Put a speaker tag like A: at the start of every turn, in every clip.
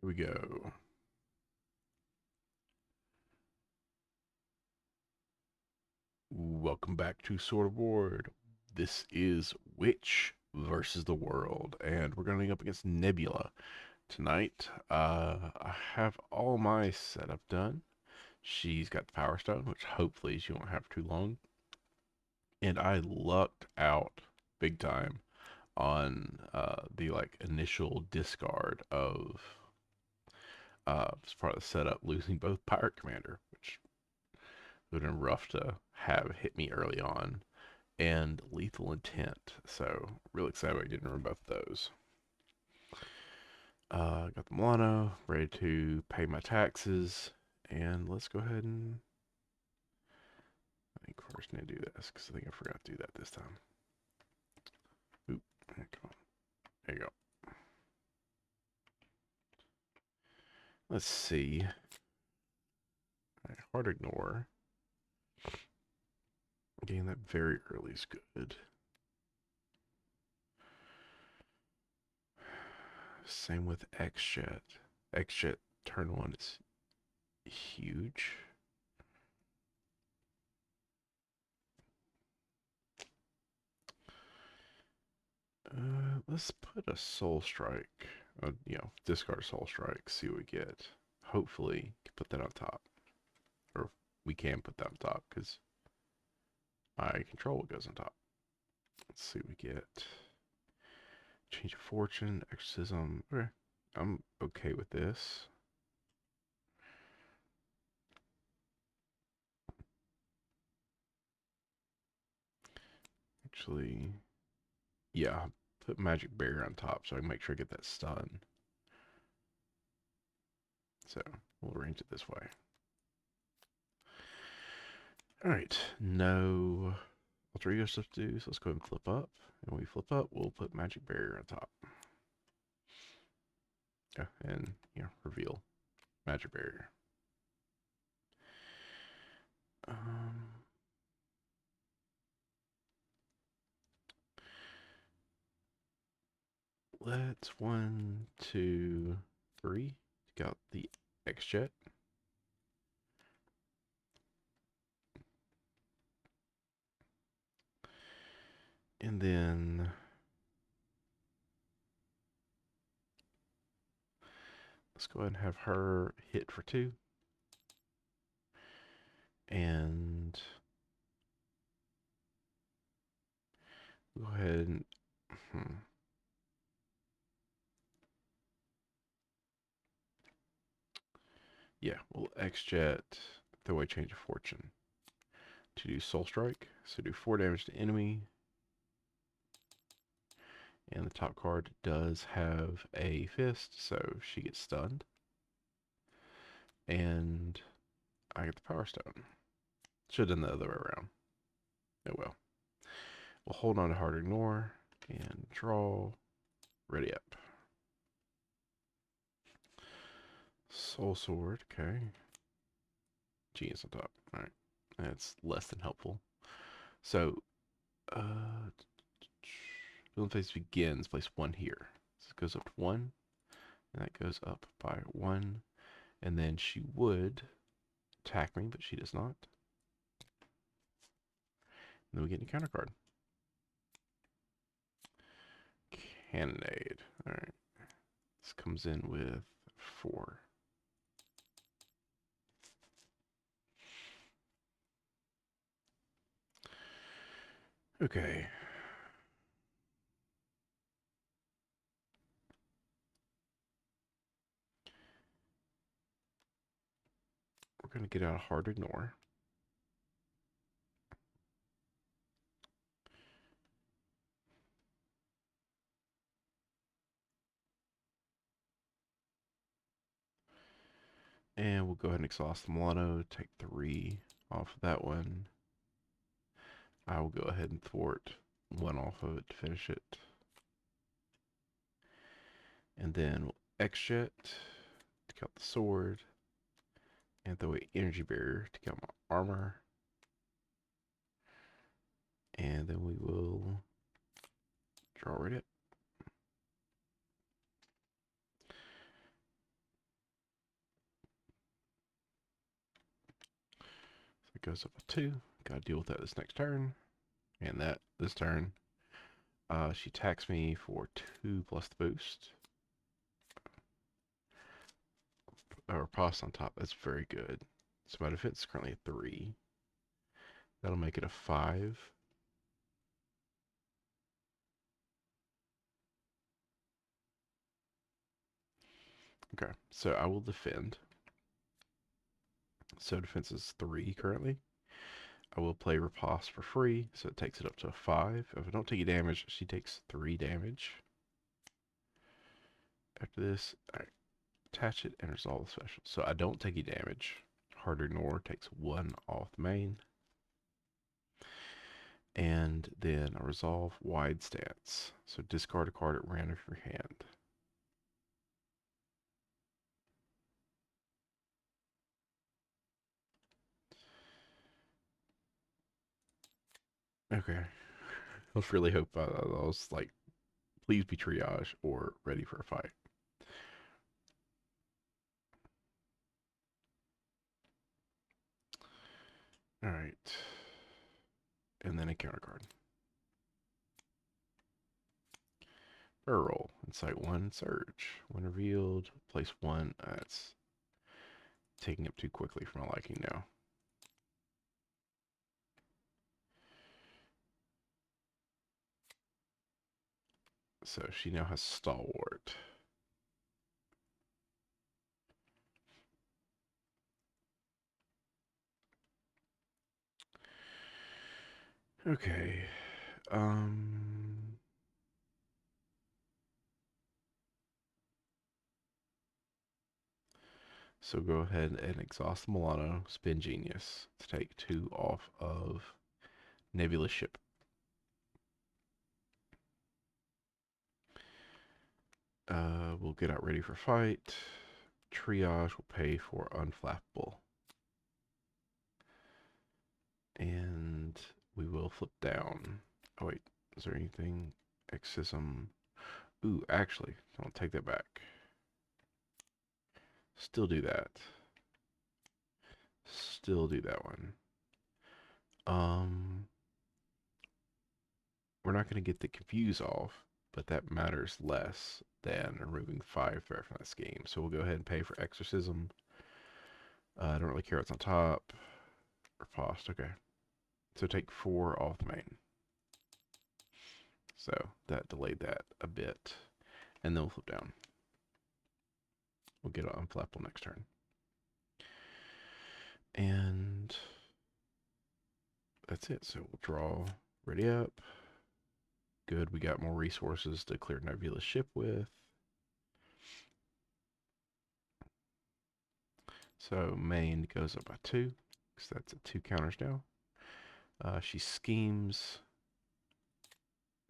A: Here we go. Welcome back to Sword of Ward. This is Witch versus the World, and we're going up against Nebula tonight. I have all my setup done. She's got the Power Stone, which hopefully she won't have too long. And I lucked out big time on the initial discard of as part of the setup, losing both Pirate Commander, which would have been rough to have hit me early on, and Lethal Intent. So, real excited I didn't remember both those. Got the Milano, ready to pay my taxes, and let's go ahead and I think first I need to do this because I think I forgot to do that this time. Oop, come on. There you go. Let's see. Right, hard ignore. Getting that very early is good. Same with X-Jet. X-Jet turn 1 is huge. Let's put a Soul Strike. Discard Soul Strike, see what we get. Hopefully, can put that on top. Or we can put that on top, because I control what goes on top. Let's see what we get. Change of Fortune, Exorcism. Okay, I'm okay with this. Actually, yeah, put Magic Barrier on top so I can make sure I get that stun. So, we'll arrange it this way. Alright, no alter ego stuff to do, so let's go ahead and flip up. And when we flip up, we'll put Magic Barrier on top. Yeah, and, reveal Magic Barrier. Let's 1, 2, 3. Got the X-Jet. And then let's go ahead and have her hit for 2. And go ahead and yeah, we'll X-Jet throw away Change of Fortune to do Soul Strike. So do 4 damage to enemy. And the top card does have a fist, so she gets stunned. And I get the Power Stone. Should have done the other way around. Oh well. We'll hold on to Hard Ignore and draw. Ready up. Soul Sword, okay. Genius on top. Alright. That's less than helpful. So, Villain phase begins. Place 1 here. So it goes up to 1. And that goes up by 1. And then she would attack me, but she does not. And then we get a counter card. Cannonade. Alright. This comes in with 4. Okay. We're going to get out a Hard Ignore. And we'll go ahead and exhaust the Milano, take 3 off of that one. I will go ahead and thwart 1 off of it to finish it. And then we'll X-Jet, take out the sword, and throw away Energy Barrier to get my armor. And then we will draw right it. goes up a 2. Gotta deal with that this next turn. And that this turn. She attacks me for 2 plus the boost. Or pass on top. That's very good. So my defense is currently a 3. That'll make it a 5. Okay, so I will defend. So defense is 3 currently. I will play Riposte for free, so it takes it up to a 5. If I don't take any damage, she takes 3 damage. After this, I attach it and resolve the special. So I don't take any damage. Hard to ignore takes 1 off the main. And then I resolve Wide Stance. So discard a card at random from your hand. Okay. I was really hope I was like, please be triage or ready for a fight. All right. And then a counter card. Barrel roll. Insight 1, Surge. When revealed, place 1. That's taking up too quickly for my liking now. So she now has Stalwart. Okay. So go ahead and exhaust Milano, spin Genius to take 2 off of Nebula ship. We'll get out ready for fight. Triage will pay for Unflappable. And we will flip down. Oh wait, is there anything? Exism. Ooh, actually, I'll take that back. Still do that. Still do that one. We're not going to get the confuse off, but that matters less than removing 5 threat from that scheme. So we'll go ahead and pay for Exorcism. I don't really care what's on top. Riposte, okay. So take 4 off the main. So that delayed that a bit. And then we'll flip down. We'll get on Unflappable next turn. And that's it. So we'll draw, ready up. Good, we got more resources to clear Nebula's ship with. So main goes up by 2, because that's at 2 counters now. She schemes.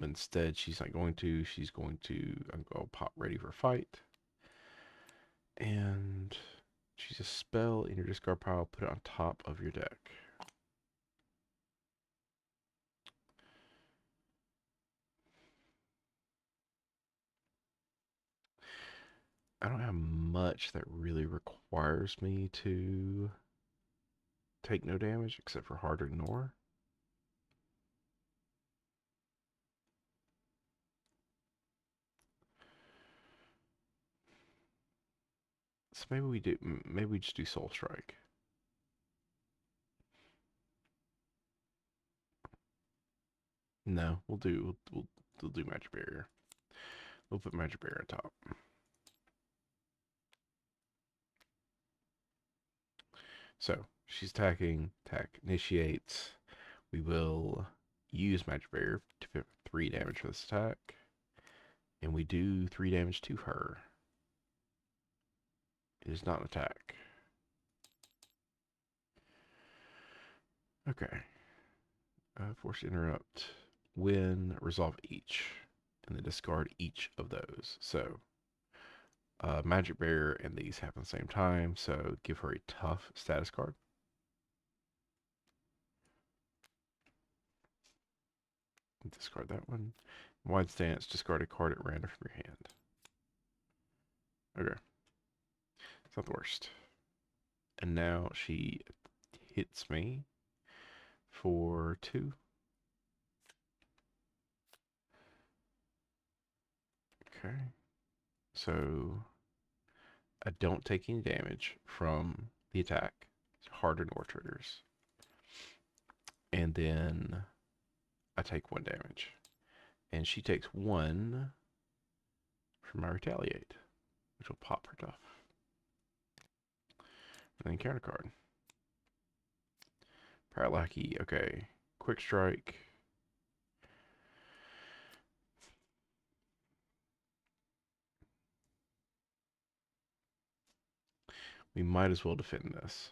A: Instead, she's not going to. She's going to go pop ready for fight. And she's a spell in your discard pile. Put it on top of your deck. I don't have much that really requires me to take no damage, except for hard to ignore. So maybe we just do Soul Strike. No, we'll do Magic Barrier. We'll put Magic Barrier on top. So she's attacking. Attack initiates. We will use Magic Barrier to put 3 damage for this attack, and we do 3 damage to her. It is not an attack. Okay. Force interrupt. Win. Resolve each, and then discard each of those. So Magic Barrier and these happen at the same time, so give her a tough status card. Discard that one. Wide Stance, discard a card at random from your hand. Okay. It's not the worst. And now she hits me for 2. Okay. So I don't take any damage from the attack. It's harder nor triggers. And then I take 1 damage. And she takes 1 from my retaliate, which will pop her tough. And then counter card. Pirate Lackey, okay. Quick strike. We might as well defend this.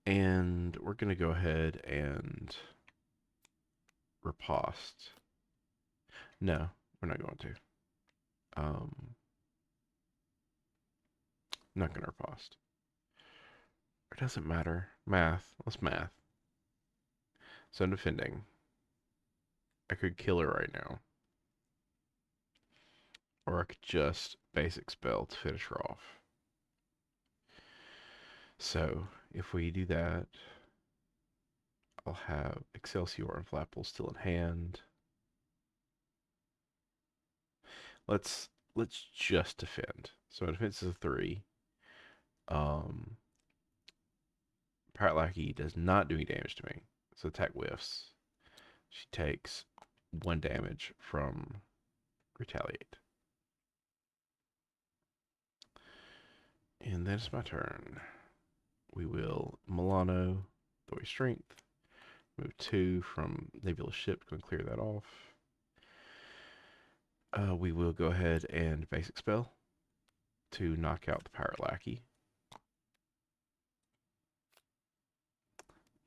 A: And we're going to go ahead and riposte. No, we're not going to. I'm not going to riposte. It doesn't matter. Math. Let's math. So I'm defending. I could kill her right now. Or I could just basic spell to finish her off. So if we do that, I'll have Excelsior and Flapple still in hand. Let's just defend. So my defense is a 3. Pirate Lackey does not do any damage to me. So attack whiffs. She takes 1 damage from retaliate. And then it's my turn. We will Milano, throw a strength. Move 2 from Nebula ship, go and clear that off. We will go ahead and basic spell to knock out the Pirate Lackey.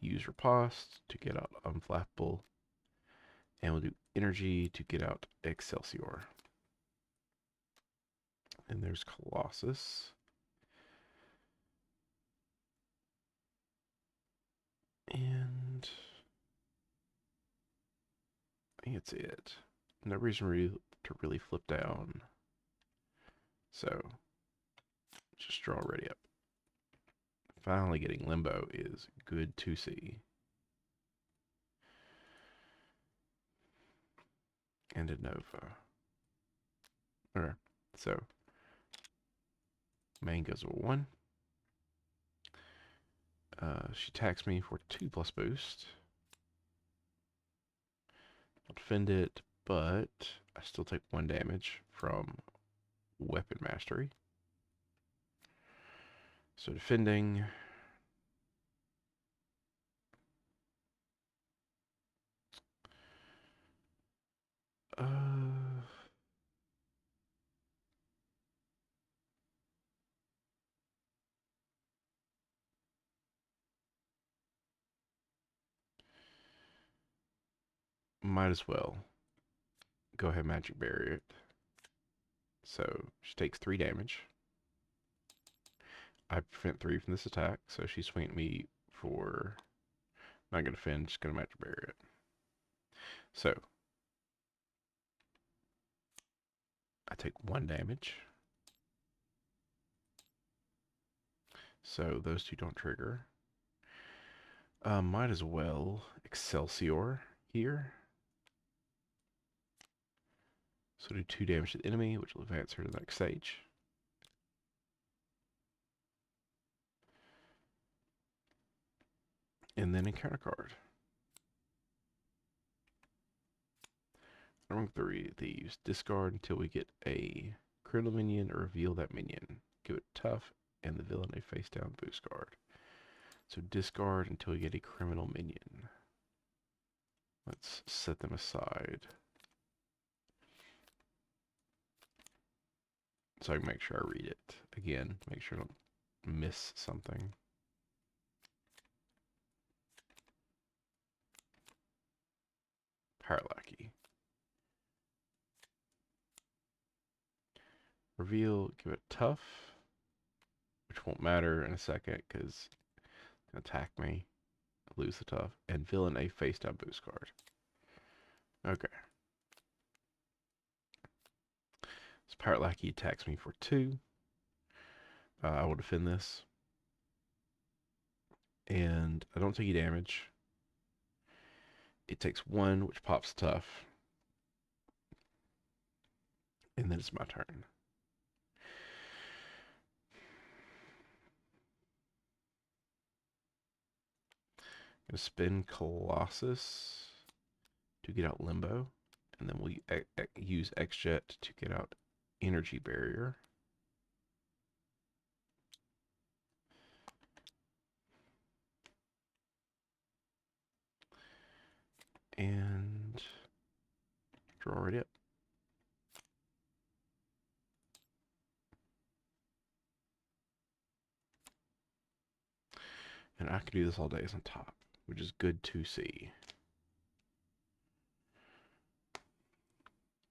A: Use Riposte to get out Unflappable. And we'll do Energy to get out Excelsior. And there's Colossus. And I think that's it. No reason to really flip down. So, just draw ready up. Finally getting Limbo is good to see. And a Nova. Alright, so main goes over 1. She attacks me for 2+ boost. I'll defend it, but I still take 1 damage from Weapon Mastery. So defending. Might as well go ahead and Magic Barrier it. So she takes 3 damage. I prevent 3 from this attack, so she swinging at me for... Not going to defend, just going to Magic Barrier it. So I take 1 damage. So those 2 don't trigger. Might as well Excelsior here. So do 2 damage to the enemy, which will advance her to the next stage. And then encounter card. Among 3 of these, discard until we get a criminal minion or reveal that minion. Give it tough and the villain a face down boost card. So discard until we get a criminal minion. Let's set them aside. So I can make sure I read it again. Make sure I don't miss something. Pirate Lackey. Reveal, give it tough, which won't matter in a second because it's going to attack me. Lose the tough. And villain a face down boost card. Okay. Pirate Lackey attacks me for 2. I will defend this. And I don't take any damage. It takes 1, which pops tough. And then it's my turn. I'm going to spin Colossus to get out Limbo. And then we'll use X-Jet to get out Energy Barrier. And draw right up. And I can do this all day as on top, which is good to see.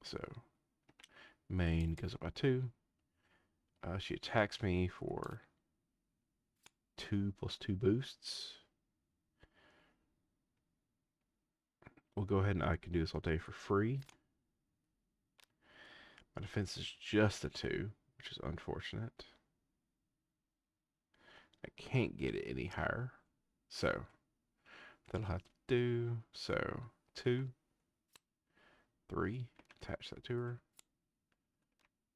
A: So, main goes up by 2. She attacks me for 2 plus 2 boosts. We'll go ahead and I can do this all day for free. My defense is just a 2, which is unfortunate. I can't get it any higher. So, that'll have to do. So, 2, 3, attach that to her.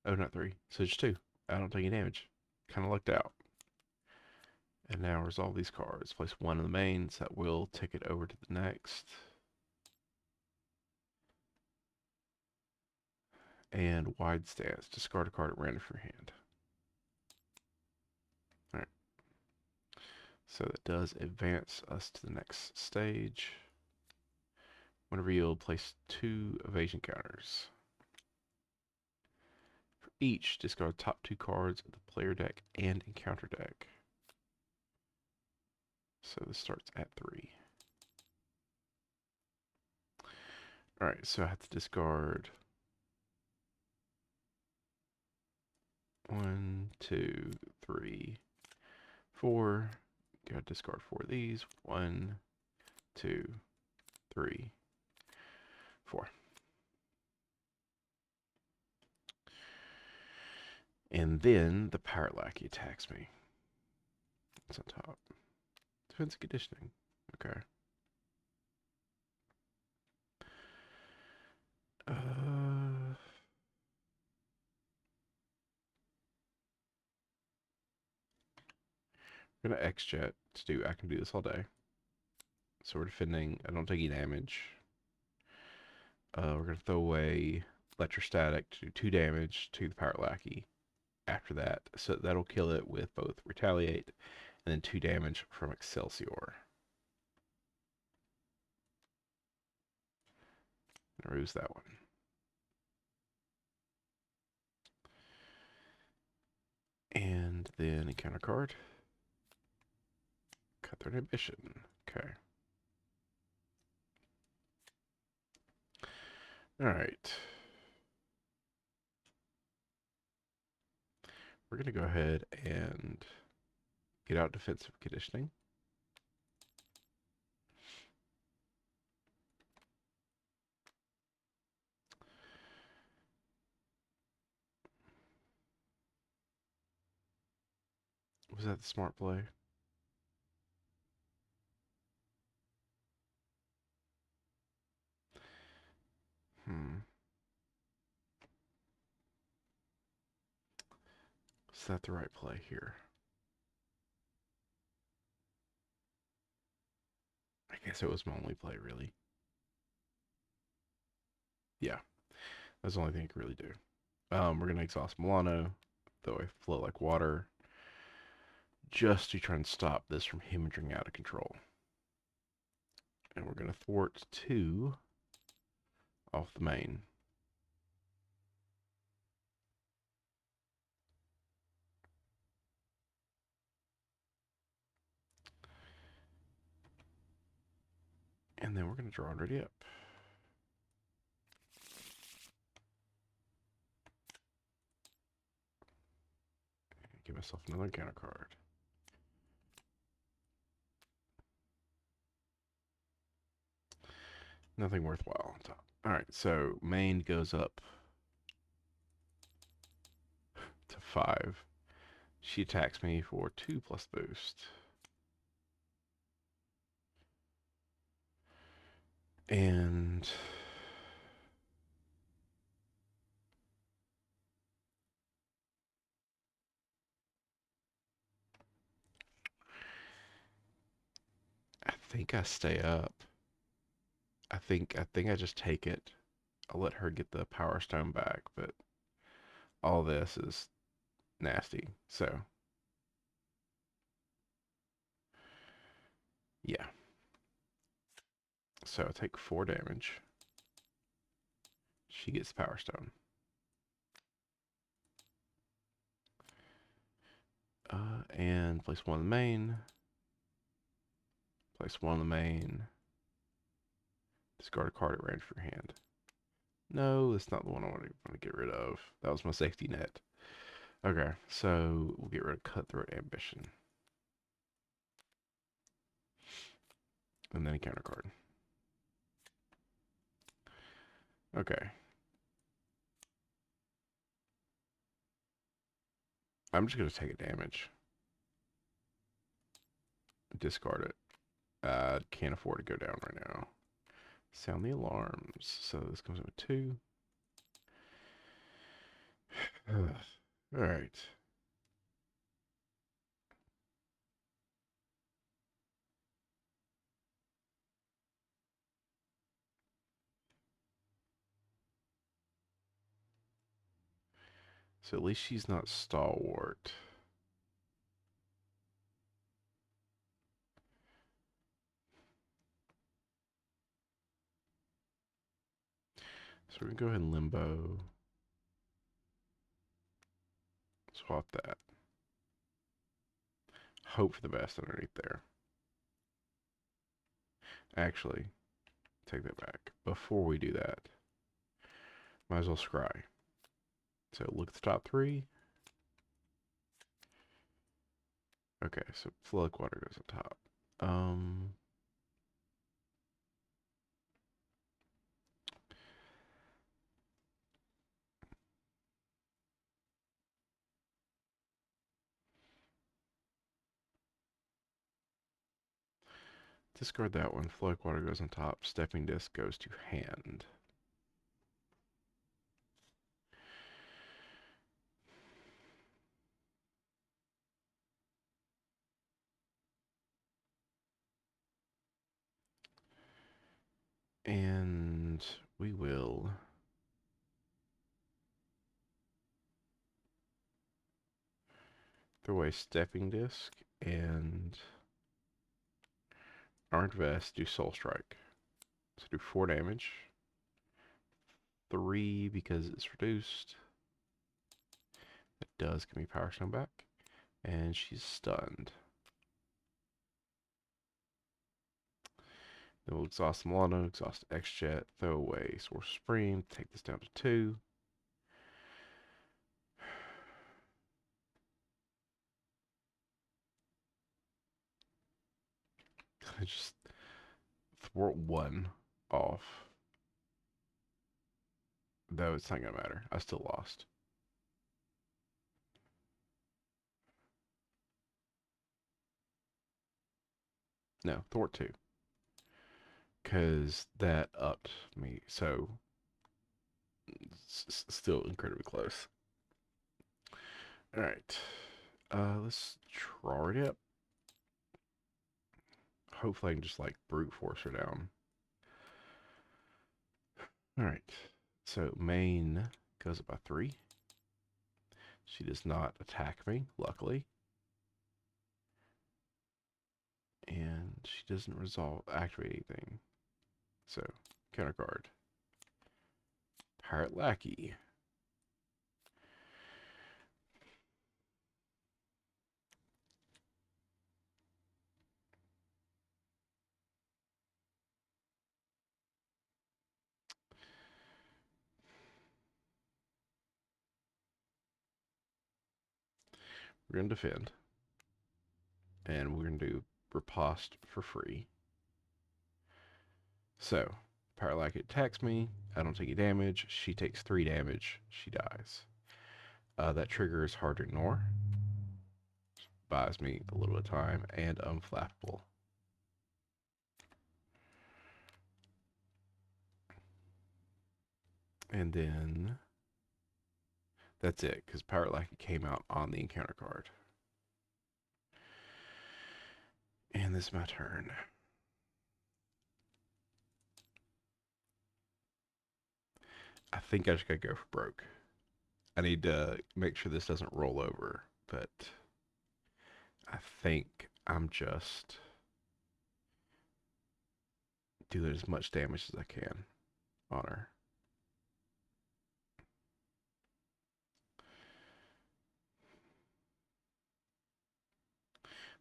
A: Oh, not 3. So just 2. I don't take any damage. Kind of lucked out. And now resolve these cards. Place 1 in the mains. That will take it over to the next. And wide stance. Discard a card at random from your hand. Alright. So that does advance us to the next stage. When revealed, place 2 evasion counters. For each, discard top 2 cards of the player deck and encounter deck. So this starts at 3. Alright, so I have to discard 1, 2, 3, 4. Gotta discard 4 of these. 1, 2, 3, 4. And then the Pirate Lackey attacks me. It's on top. Defense and conditioning. Okay. I'm gonna X-Jet to do, I can do this all day. So we're defending, I don't take any damage. We're gonna throw away Electrostatic to do 2 damage to the Pirate Lackey after that. So that'll kill it with both Retaliate and then 2 damage from Excelsior. I'm gonna lose that one. And then encounter card. Cut their inhibition. Okay. Alright. We're going to go ahead and get out defensive conditioning. Was that the smart play? Was that the right play here? I guess it was my only play, really. Yeah, that's the only thing I can really do. We're going to exhaust Milano, though I float like water, just to try and stop this from hemorrhaging out of control. And we're going to thwart 2 off the main. And then we're going to draw and ready up. And give myself another counter card. Nothing worthwhile on top. Alright, so main goes up to 5. She attacks me for 2 plus boost. And I think I stay up. I think I just take it. I'll let her get the power stone back, but all this is nasty. So, yeah. So I take 4 damage. She gets power stone. And place 1 in the main. Place 1 in the main. Discard a card at range for your hand. No, that's not the one I want to get rid of. That was my safety net. Okay, so we'll get rid of Cutthroat Ambition. And then a counter card. Okay. I'm just going to take a damage. Discard it. Can't afford to go down right now. Sound the alarms. So this comes in with 2. Alright. So at least she's not stalwart. So we're going to go ahead and limbo. Swap that. Hope for the best underneath there. Actually, take that back. Before we do that, might as well scry. So look at the top 3. Okay, so flood water goes on top. Discard that one. Flood water goes on top. Stepping disc goes to hand. And we will throw away stepping disc and Orange Vest, do Soul Strike. So do 4 damage. 3 because it's reduced. It does give me Power Stone back. And she's stunned. Then we'll exhaust Milano, exhaust X-Jet, throw away Source Supreme, take this down to 2. I just thwart 1 off. Though it's not going to matter. I still lost. No, thwart 2. Because that upped me. So, it's still incredibly close. Alright. Let's draw it up. Hopefully I can just like brute force her down. Alright. So main goes up by 3. She does not attack me, luckily. And she doesn't activate anything. So, counter card. Pirate Lackey. We're going to defend. And we're going to do riposte for free. So, Pirate Lackey attacks me. I don't take any damage. She takes 3 damage. She dies. That trigger is hard to ignore. Buys me a little bit of time, and unflappable. And then that's it, because Pirate Lackey came out on the encounter card. And this is my turn. I think I just gotta go for broke. I need to make sure this doesn't roll over, but I think I'm just doing as much damage as I can on her.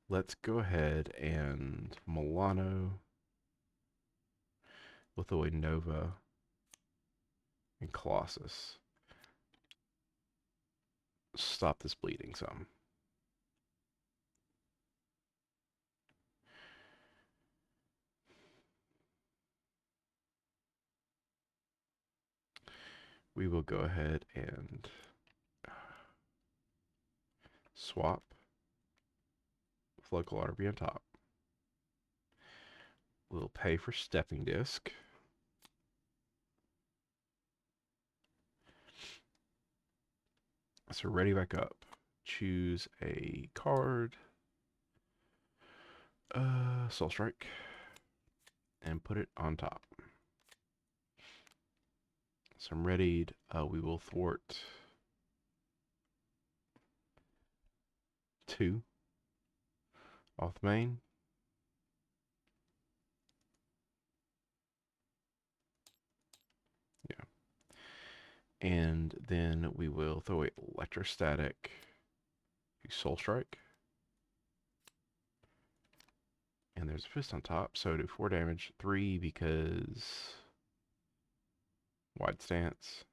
A: Let's go ahead and Milano with away Nova and Colossus. Stop this bleeding some. We will go ahead and swap with local RB on top. We'll pay for stepping disc. So ready back up. Choose a card. Soul Strike. And put it on top. So I'm readied. We will thwart 2 off the main. Yeah. And then we will throw a electrostatic Soul Strike. And there's a fist on top, so do 4 damage, 3 because wide stance.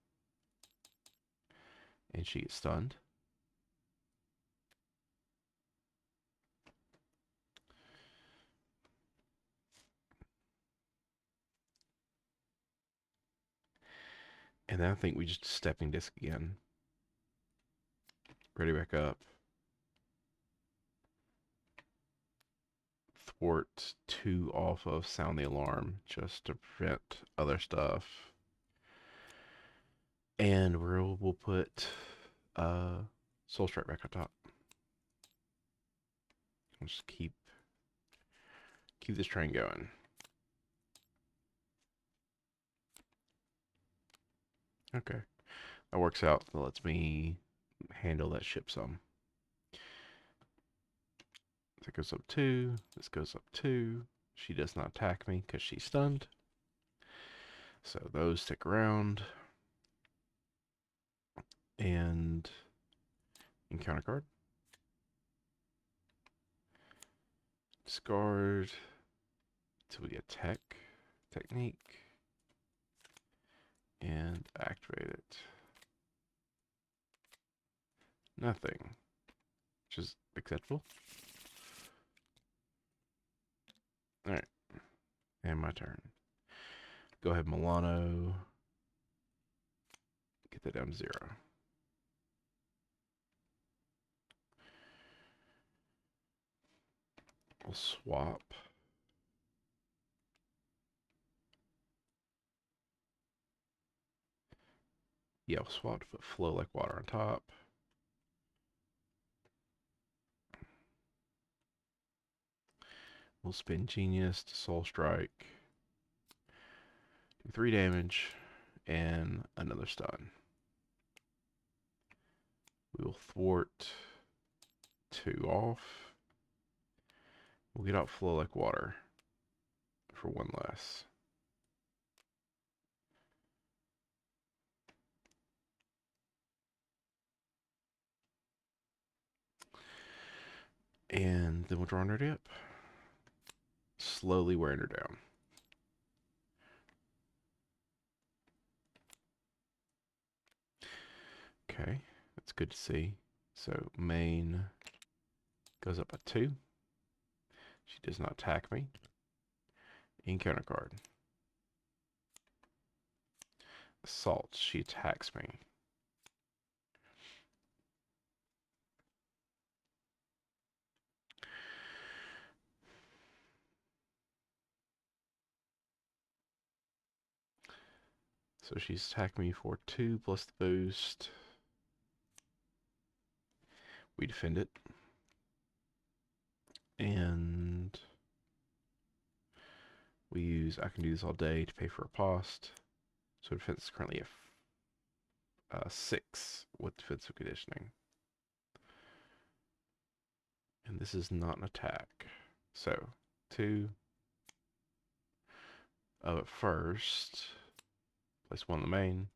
A: And she gets stunned. And then I think we just stepping disc again. Ready back up. Thwart 2 off of sound the alarm just to prevent other stuff. And we'll put Soul Strike back on top. We'll just keep this train going. Okay. That works out. That lets me handle that ship some. That goes up 2. This goes up 2. She does not attack me because she's stunned. So those stick around. And encounter card. Discard. Until we get technique. And activate it. Nothing. Which is acceptable. Alright. And my turn. Go ahead, Milano. Get that down to 0. We'll swap. Yeah, we'll swap to put flow like water on top. We'll spin Genius to Soul Strike. Do 3 damage and another stun. We will thwart 2 off. We'll get out flow like water for 1 less. And then we'll draw her dip. Slowly wearing her down. Okay, that's good to see. So main goes up a 2. She does not attack me. Encounter card. Assault, she attacks me. So she's attacking me for 2 plus the boost. We defend it. And we use, I can do this all day to pay for a post. So defense is currently a 6 with defensive conditioning. And this is not an attack. So 2 of it first. Place 1 in the main.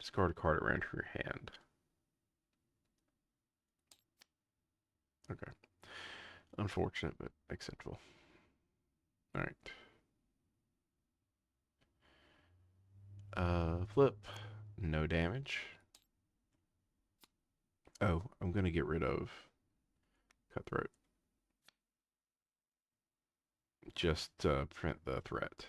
A: Discard a card at random from your hand. Okay. Unfortunate, but acceptable. Alright. Flip. No damage. Oh, I'm going to get rid of Cutthroat. Just to prevent the threat.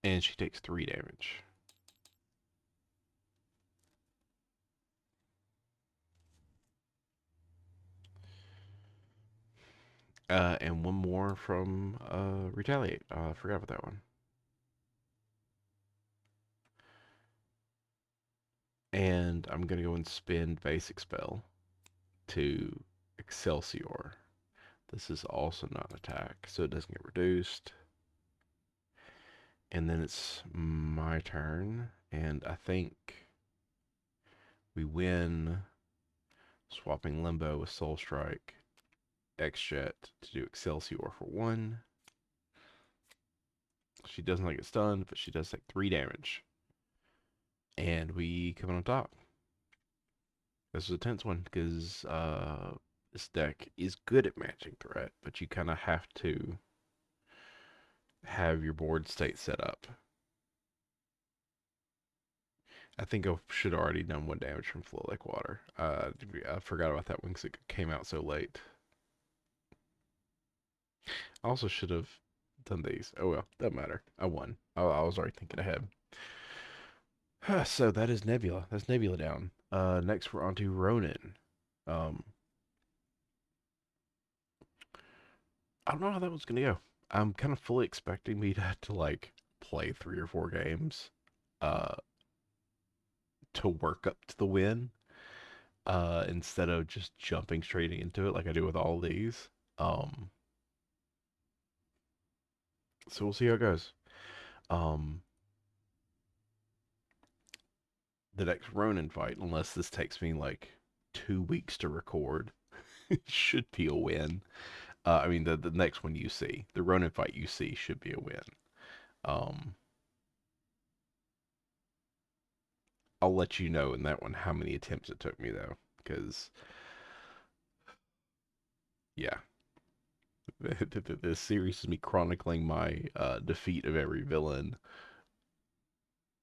A: And she takes 3 damage. And 1 more from Retaliate. I forgot about that one. And I'm going to go and spend Basic Spell to Excelsior. This is also not an attack, so it doesn't get reduced. And then it's my turn, and I think we win swapping Limbo with Soul Strike, X-Jet to do Excelsior for 1. She doesn't get stunned, but she does take 3 damage. And we come on top. This is a tense one, because this deck is good at matching threat, but you kind of have to have your board state set up. I think I should have already done 1 damage from Flow Like Water. I forgot about that one because it came out so late. I also should have done these. Oh well, doesn't matter. I won. I was already thinking ahead. So that is Nebula. That's Nebula down. Next we're on to Ronin. Um, I don't know how that one's gonna go. I'm kind of fully expecting me to have to like play 3 or 4 games, uh, to work up to the win, instead of just jumping straight into it like I do with all these. Um, so we'll see how it goes. Um, the next Ronin fight, unless this takes me like 2 weeks to record, should be a win. I mean, the next one you see, the Ronin fight you see, should be a win. Um, I'll let you know in that one how many attempts it took me though, because yeah, this series is me chronicling my defeat of every villain,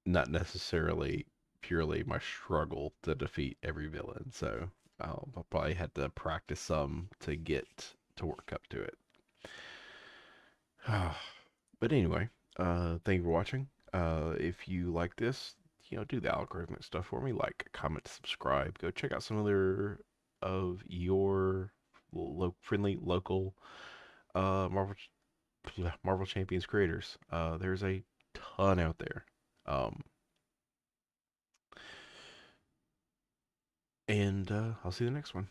A: not necessarily purely my struggle to defeat every villain. So I'll probably have to practice some to get to work up to it. But anyway, thank you for watching. If you like this, do the algorithmic stuff for me. Like, comment, subscribe. Go check out some other of your friendly local Marvel Marvel Champions creators. There's a ton out there. Um, and I'll see you the next one.